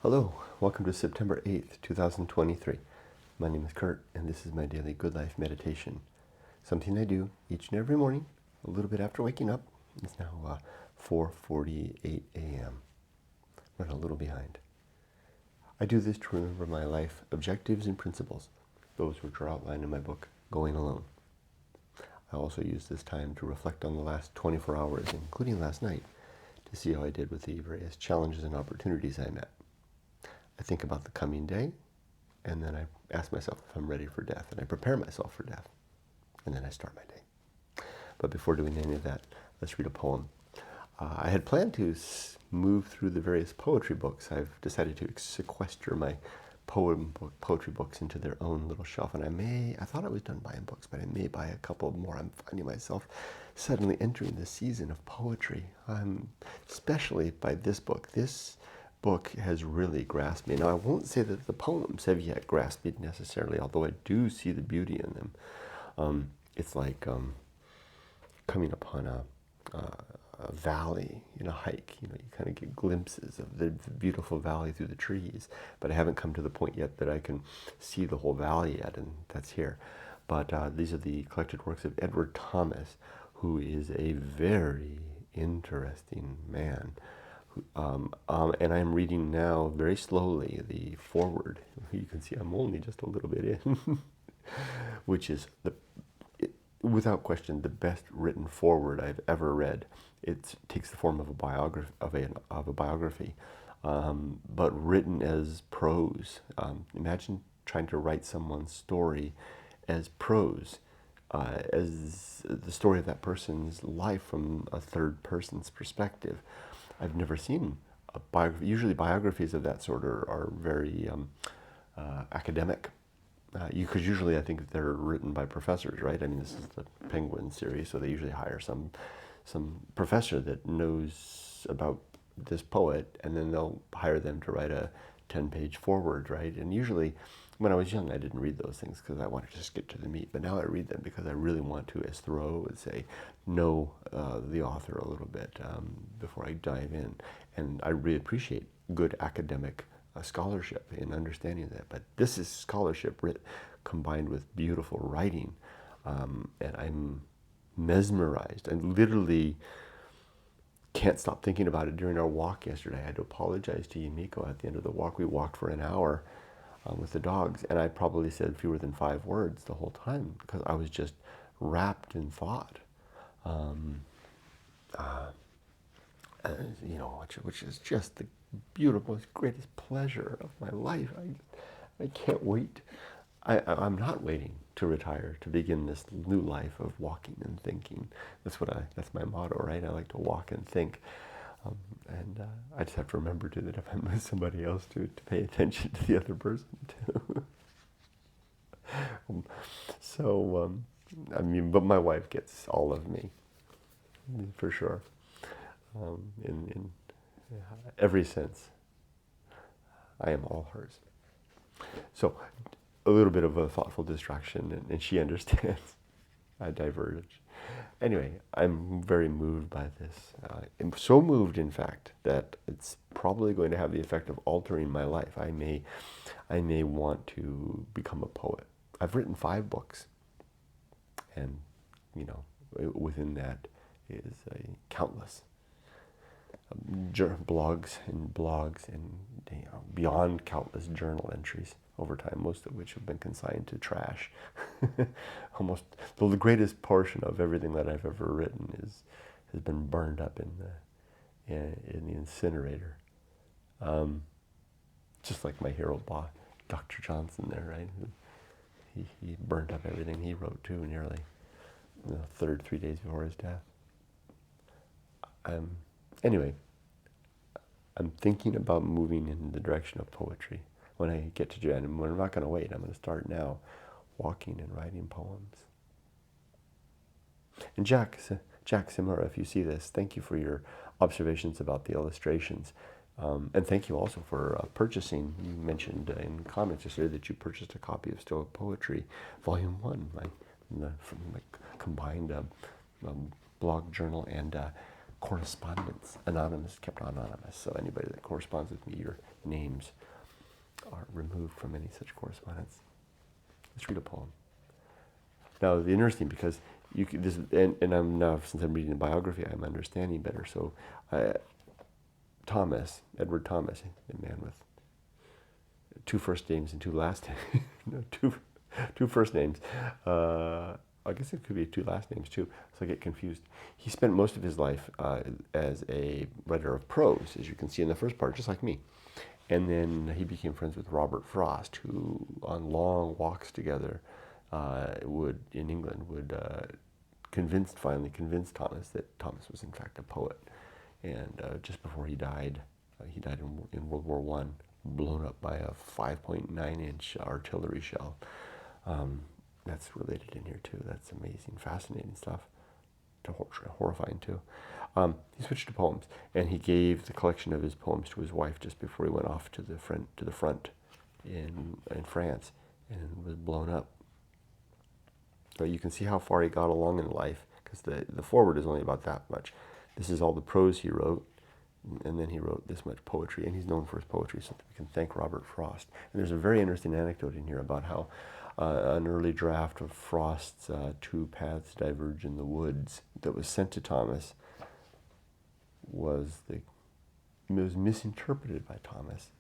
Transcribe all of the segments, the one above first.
Hello, welcome to September 8th, 2023. My name is Kurt, and this is my daily Good Life meditation. Something I do each and every morning, a little bit after waking up. It's now 4:48 a.m. Running a little behind. I do this to remember my life objectives and principles, those which are outlined in my book, Going Alone. I also use this time to reflect on the last 24 hours, including last night, to see how I did with the various challenges and opportunities I met. I think about the coming day, and then I ask myself if I'm ready for death, and I prepare myself for death, and then I start my day. But before doing any of that, let's read a poem. I had planned to move through the various poetry books. I've decided to sequester my poetry books into their own little shelf, and I thought I was done buying books, but I may buy a couple more. I'm finding myself suddenly entering the season of poetry, especially by this book. This book has really grasped me. Now, I won't say that the poems have yet grasped me necessarily, although I do see the beauty in them. It's like coming upon a valley in a hike. You kind of get glimpses of the beautiful valley through the trees, but I haven't come to the point yet that I can see the whole valley yet, and that's here. But these are the collected works of Edward Thomas, who is a very interesting man. And I'm reading now very slowly the foreword. You can see I'm only just a little bit in, which is without question the best written foreword I've ever read. It takes the form of a biography, but written as prose. Imagine trying to write someone's story as prose, as the story of that person's life from a third person's perspective. I've never seen a biography. Usually biographies of that sort are very academic. Because usually I think they're written by professors, right? I mean, this is the Penguin series, so they usually hire some professor that knows about this poet, and then they'll hire them to write a 10-page foreword, right? And usually, when I was young, I didn't read those things because I wanted to just get to the meat. But now I read them because I really want to, as Thoreau would say, know the author a little bit before I dive in. And I really appreciate good academic scholarship in understanding that. But this is scholarship combined with beautiful writing. And I'm mesmerized. I literally can't stop thinking about it. During our walk yesterday, I had to apologize to Yumiko at the end of the walk. We walked for an hour with the dogs, and I probably said fewer than 5 words the whole time because I was just wrapped in thought. Which is just the beautiful, greatest pleasure of my life. I can't wait. I'm not waiting to retire to begin this new life of walking and thinking. That's my motto, right? I like to walk and think. And I just have to remember too that if I'm with somebody else to pay attention to the other person too. But my wife gets all of me, for sure, in every sense. I am all hers. So, a little bit of a thoughtful distraction, and she understands. I diverge. Anyway, I'm very moved by this. I'm so moved, in fact, that it's probably going to have the effect of altering my life. I may want to become a poet. I've written 5 books, and within that is a countless blogs and beyond countless journal entries over time, most of which have been consigned to trash. Almost the greatest portion of everything that I've ever written has been burned up in the incinerator. Just like my hero, Dr. Johnson there, right? He burned up everything he wrote too, nearly 3 days before his death. Anyway, I'm thinking about moving in the direction of poetry when I get to Japan. And I'm not going to wait. I'm going to start now, walking and writing poems. And Jack Simura, if you see this, thank you for your observations about the illustrations. And thank you also for purchasing. You mentioned in comments yesterday that you purchased a copy of Stoic Poetry, Volume 1, from my combined blog, journal, and correspondence. Anonymous, kept anonymous. So anybody that corresponds with me, your names are removed from any such correspondence. Let's read a poem. Now, the interesting, because you could, this, and I'm now, since I'm reading a biography, I'm understanding better. So, Thomas, Edward Thomas, a man with two first names and two last names, no, two first names. I guess it could be two last names too, so I get confused. He spent most of his life as a writer of prose, as you can see in the first part, just like me. And then he became friends with Robert Frost, who on long walks together in England would finally convince Thomas that Thomas was in fact a poet. And just before he died in World War I, blown up by a 5.9-inch artillery shell. That's related in here too. That's amazing, fascinating stuff. Horrifying too. He switched to poems, and he gave the collection of his poems to his wife just before he went off to the front in France, and was blown up. So you can see how far he got along in life, because the foreword is only about that much. This is all the prose he wrote, and then he wrote this much poetry, and he's known for his poetry, so we can thank Robert Frost. And there's a very interesting anecdote in here about how an early draft of Frost's Two Paths Diverge in the Woods that was sent to Thomas was misinterpreted by Thomas,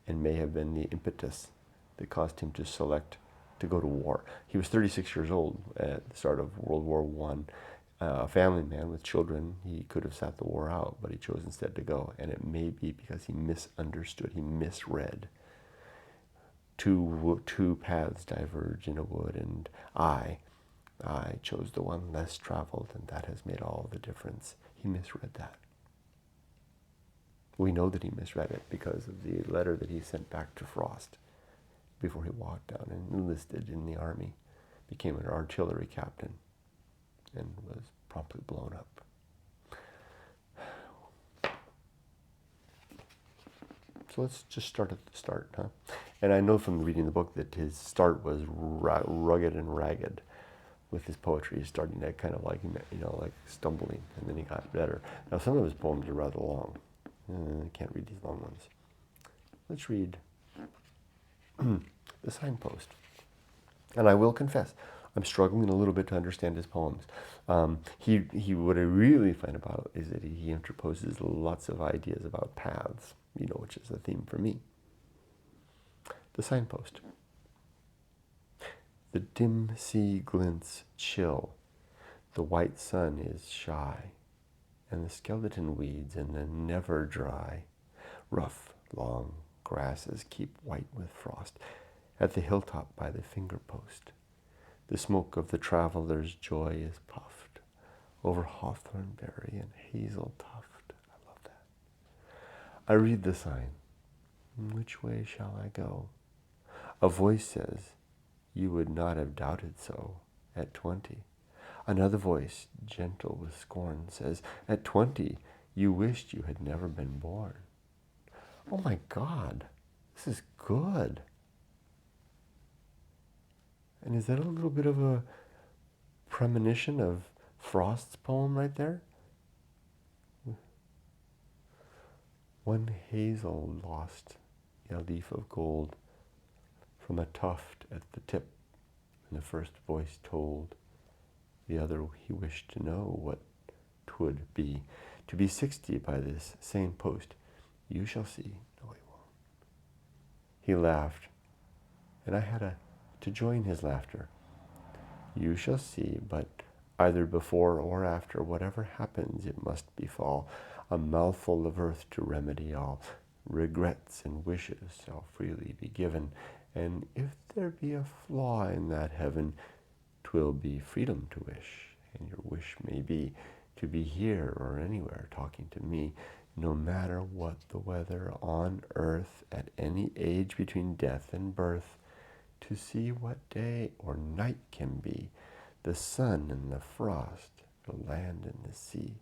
and may have been the impetus that caused him to select to go to war. He was 36 years old at the start of World War I. A family man with children, he could have sat the war out, but he chose instead to go. And it may be because he misunderstood, he misread. Two paths diverge in a wood, and I chose the one less traveled, and that has made all the difference. He misread that. We know that he misread it because of the letter that he sent back to Frost before he walked down and enlisted in the army, became an artillery captain, and was promptly blown up. So let's just start at the start, huh? And I know from reading the book that his start was rugged and ragged with his poetry, starting at kind of like, like stumbling, and then he got better. Now, some of his poems are rather long. I can't read these long ones. Let's read The Signpost. And I will confess, I'm struggling a little bit to understand his poems. What I really find about is that he interposes lots of ideas about paths, which is a theme for me. The Signpost. The dim sea glints chill, the white sun is shy, and the skeleton weeds in the never dry, rough, long grasses keep white with frost at the hilltop by the finger post. The smoke of the traveler's joy is puffed over hawthorn berry and hazel tuft. I love that. I read the sign. Which way shall I go? A voice says, you would not have doubted so at 20. Another voice, gentle with scorn, says, at 20, you wished you had never been born. Oh my God, this is good. And is that a little bit of a premonition of Frost's poem right there? One hazel lost a leaf of gold from a tuft at the tip, and the first voice told the other he wished to know what 'twould be to be 60 by this same post. You shall see. No, he won't. He laughed, and I had to join his laughter. You shall see, but either before or after, whatever happens, it must befall. A mouthful of earth to remedy all. Regrets and wishes shall freely be given, and if there be a flaw in that heaven, 'twill be freedom to wish, and your wish may be to be here or anywhere talking to me, no matter what the weather on earth at any age between death and birth, to see what day or night can be, the sun and the frost, the land and the sea,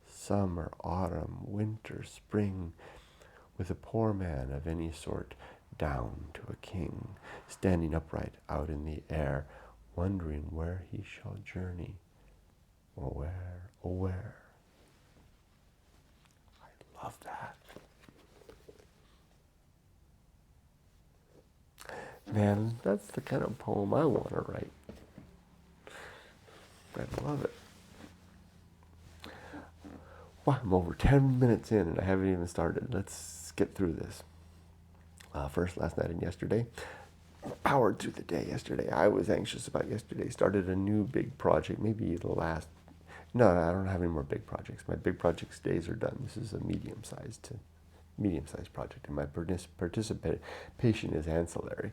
summer, autumn, winter, spring, with a poor man of any sort down to a king, standing upright out in the air, wondering where he shall journey, or where, oh where. love that. Man, that's the kind of poem I want to write. I love it. Wow, I'm over 10 minutes in and I haven't even started. Let's get through this. First, last night and yesterday. Powered through the day yesterday. I was anxious about yesterday. Started a new big project. Maybe the last... No, I don't have any more big projects. My big projects days are done. This is a medium-sized project, and my participation is ancillary.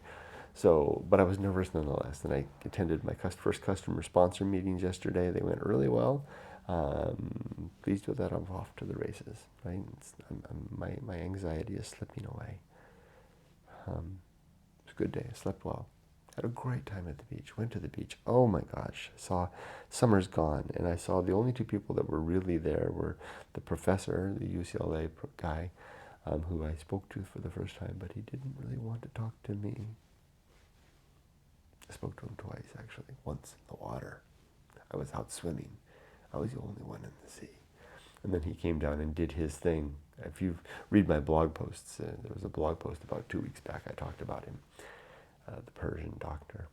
So, but I was nervous nonetheless. And I attended my first customer sponsor meetings yesterday. They went really well. Pleased with that. I'm off to the races. Right? My anxiety is slipping away. It was a good day. I slept well. Had a great time at the beach. Went to the beach. Oh my gosh. I saw summer's gone, and I saw the only two people that were really there were the professor, the UCLA guy, who I spoke to for the first time, but he didn't really want to talk to me. I spoke to him twice, actually. Once in the water. I was out swimming. I was the only one in the sea. And then he came down and did his thing. If you read my blog posts, there was a blog post about 2 weeks back. I talked about him, the Persian doctor.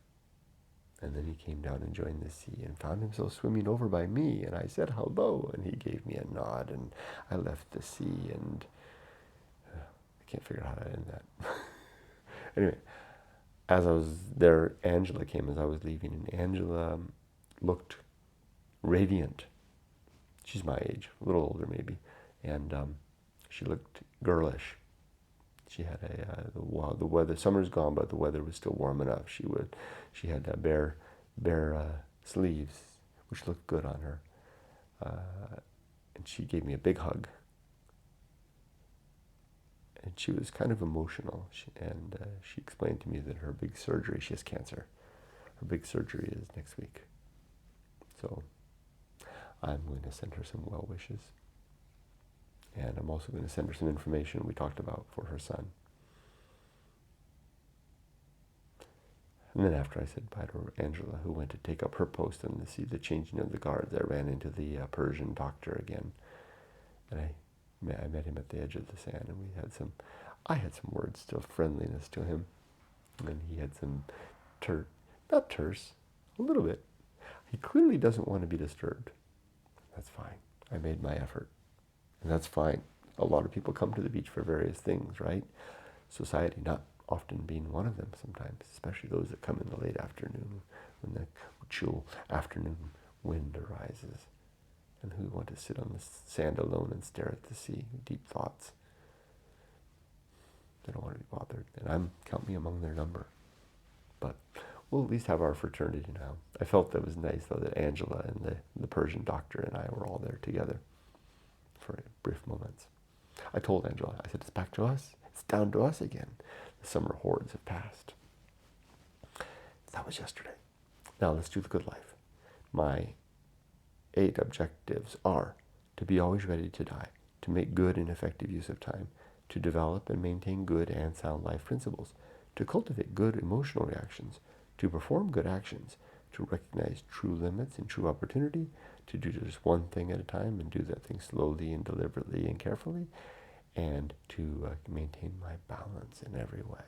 And then he came down and joined the sea and found himself swimming over by me. And I said hello, and he gave me a nod, and I left the sea, and I can't figure out how to end that. Anyway, as I was there, Angela came as I was leaving, and Angela looked radiant. She's my age, a little older maybe, and she looked girlish. She had the weather. Summer's gone, but the weather was still warm enough. She had bare sleeves, which looked good on her, and she gave me a big hug. And she was kind of emotional, and she explained to me that her big surgery, she has cancer. Her big surgery is next week. So I'm going to send her some well wishes. And I'm also going to send her some information we talked about for her son. And then after I said bye to Angela, who went to take up her post and to see the changing of the guards, I ran into the Persian doctor again. And I met him at the edge of the sand, and I had some words of friendliness to him. And he had some not terse, a little bit. He clearly doesn't want to be disturbed. That's fine. I made my effort. And that's fine. A lot of people come to the beach for various things, right? Society not often being one of them sometimes, especially those that come in the late afternoon when the chill afternoon wind arises, and who want to sit on the sand alone and stare at the sea with deep thoughts. They don't want to be bothered, and count me among their number. But we'll at least have our fraternity now. I felt that was nice, though, that Angela and the Persian doctor and I were all there together for brief moments. I told Angela, I said, it's back to us. It's down to us again. The summer hordes have passed. That was yesterday. Now let's do the good life. My 8 objectives are to be always ready to die, to make good and effective use of time, to develop and maintain good and sound life principles, to cultivate good emotional reactions, to perform good actions, to recognize true limits and true opportunity, to do just one thing at a time and do that thing slowly and deliberately and carefully, and to maintain my balance in every way.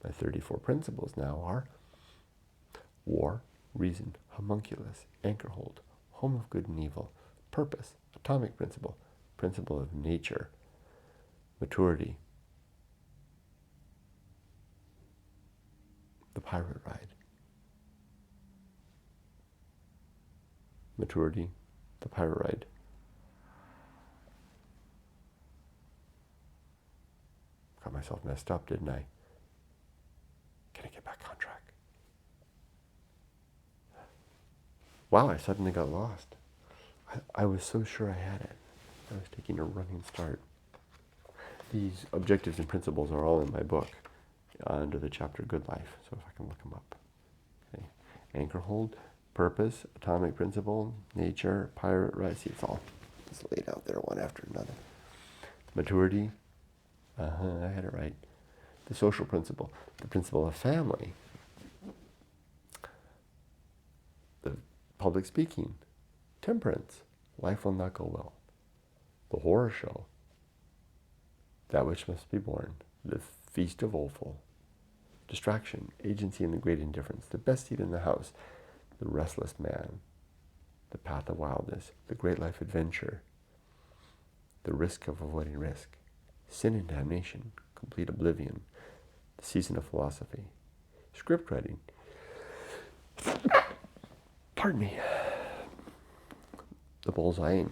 My 34 principles now are war, reason, homunculus, anchor hold, home of good and evil, purpose, atomic principle, principle of nature, maturity, the pirate ride. Maturity, the pirate ride. Got myself messed up, didn't I? Can I get back on track? Wow, I suddenly got lost. I was so sure I had it. I was taking a running start. These objectives and principles are all in my book under the chapter Good Life, so if I can look them up. Okay. Anchor hold, purpose, atomic principle, nature, pirate ride. See, it's laid out there one after another. Maturity, I had it right. The social principle, the principle of family, the public speaking, temperance, life will not go well. the horror show, that which must be born, the feast of offal, distraction, agency, and the great indifference, the best seat in the house, the restless man, the path of wildness, the great life adventure, the risk of avoiding risk, sin and damnation, complete oblivion, the season of philosophy, script writing, pardon me, the bullseye,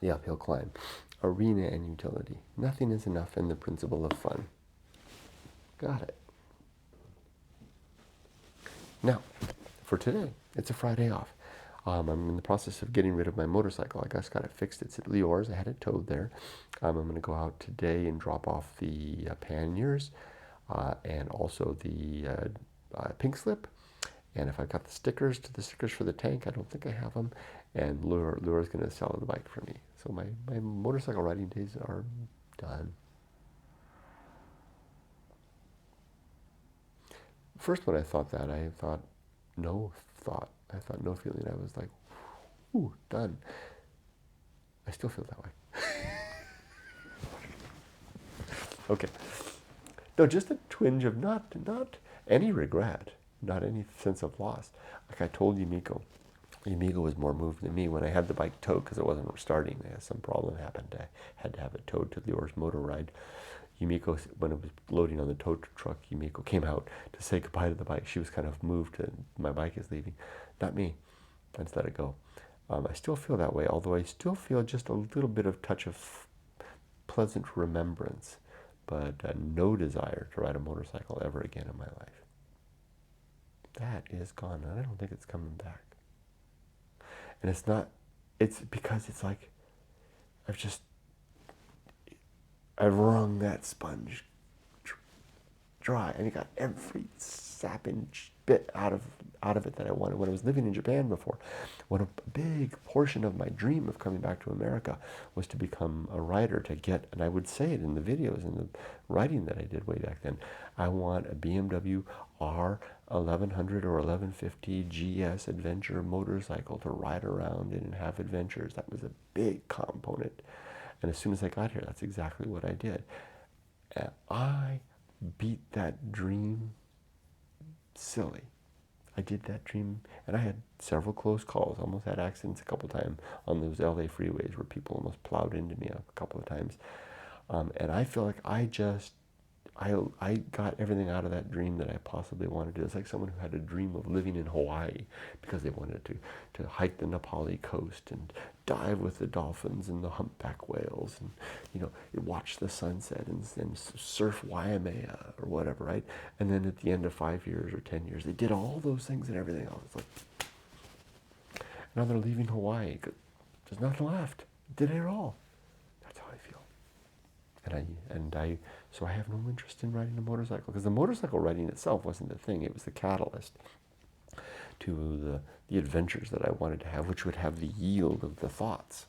the uphill climb, arena and utility, nothing is enough, and the principle of fun. Got it. Now, for today, it's a Friday off. I'm in the process of getting rid of my motorcycle. I just got it fixed. It's at Leor's. I had it towed there. I'm going to go out today and drop off the panniers and also the pink slip. And if I've got the stickers for the tank, I don't think I have them. And Leor's going to sell the bike for me. So my motorcycle riding days are done. First when I thought that, I thought no feeling. I was like, ooh, done. I still feel that way. Okay. No, just a twinge of not any regret, not any sense of loss. Like I told Yumiko was more moved than me when I had the bike towed because it wasn't starting. Some problem happened. I had to have it towed to Leor's motor ride. Yumiko, when it was loading on the tow truck, Yumiko came out to say goodbye to the bike. She was kind of moved that my bike is leaving. Not me. I just let it go. I still feel that way, although I still feel just a little bit of touch of pleasant remembrance, but no desire to ride a motorcycle ever again in my life. That is gone, and I don't think it's coming back. And it's because it's like I've wrung that sponge dry, and it got every sapping bit out of it that I wanted. When I was living in Japan before, when a big portion of my dream of coming back to America was to become a writer, and I would say it in the videos and the writing that I did way back then, I want a BMW R1100 or 1150 GS adventure motorcycle to ride around in and have adventures. That was a big component. And as soon as I got here, that's exactly what I did. And I beat that dream silly. I did that dream, and I had several close calls. Almost had accidents a couple times on those LA freeways where people almost plowed into me a couple of times. And I feel like I got everything out of that dream that I possibly wanted to. It's like someone who had a dream of living in Hawaii because they wanted to hike the Nepali coast and dive with the dolphins and the humpback whales and, watch the sunset and surf Waimea or whatever, right? And then at the end of 5 years or 10 years, they did all those things and everything else. It's like, now they're leaving Hawaii. There's nothing left. Did it all. That's how I feel. So I have no interest in riding a motorcycle, because the motorcycle riding itself wasn't the thing. It was the catalyst to the adventures that I wanted to have, which would have the yield of the thoughts.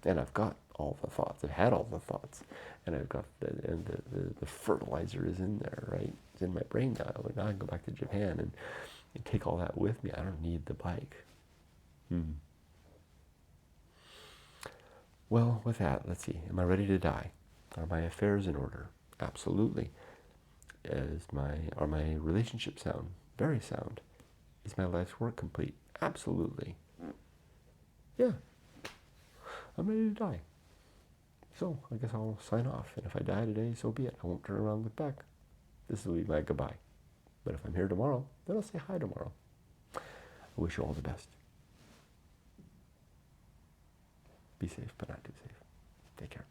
And I've got all the thoughts. I've had all the thoughts, and I've got the fertilizer is in there, right? It's in my brain now. Now I can go back to Japan and take all that with me. I don't need the bike. Well, with that, let's see. Am I ready to die? Are my affairs in order? Absolutely. Are my relationships sound? Very sound. Is my life's work complete? Absolutely. Yeah. I'm ready to die. So I guess I'll sign off. And if I die today, so be it. I won't turn around and look back. This will be my goodbye. But if I'm here tomorrow, then I'll say hi tomorrow. I wish you all the best. Be safe, but not too safe. Take care.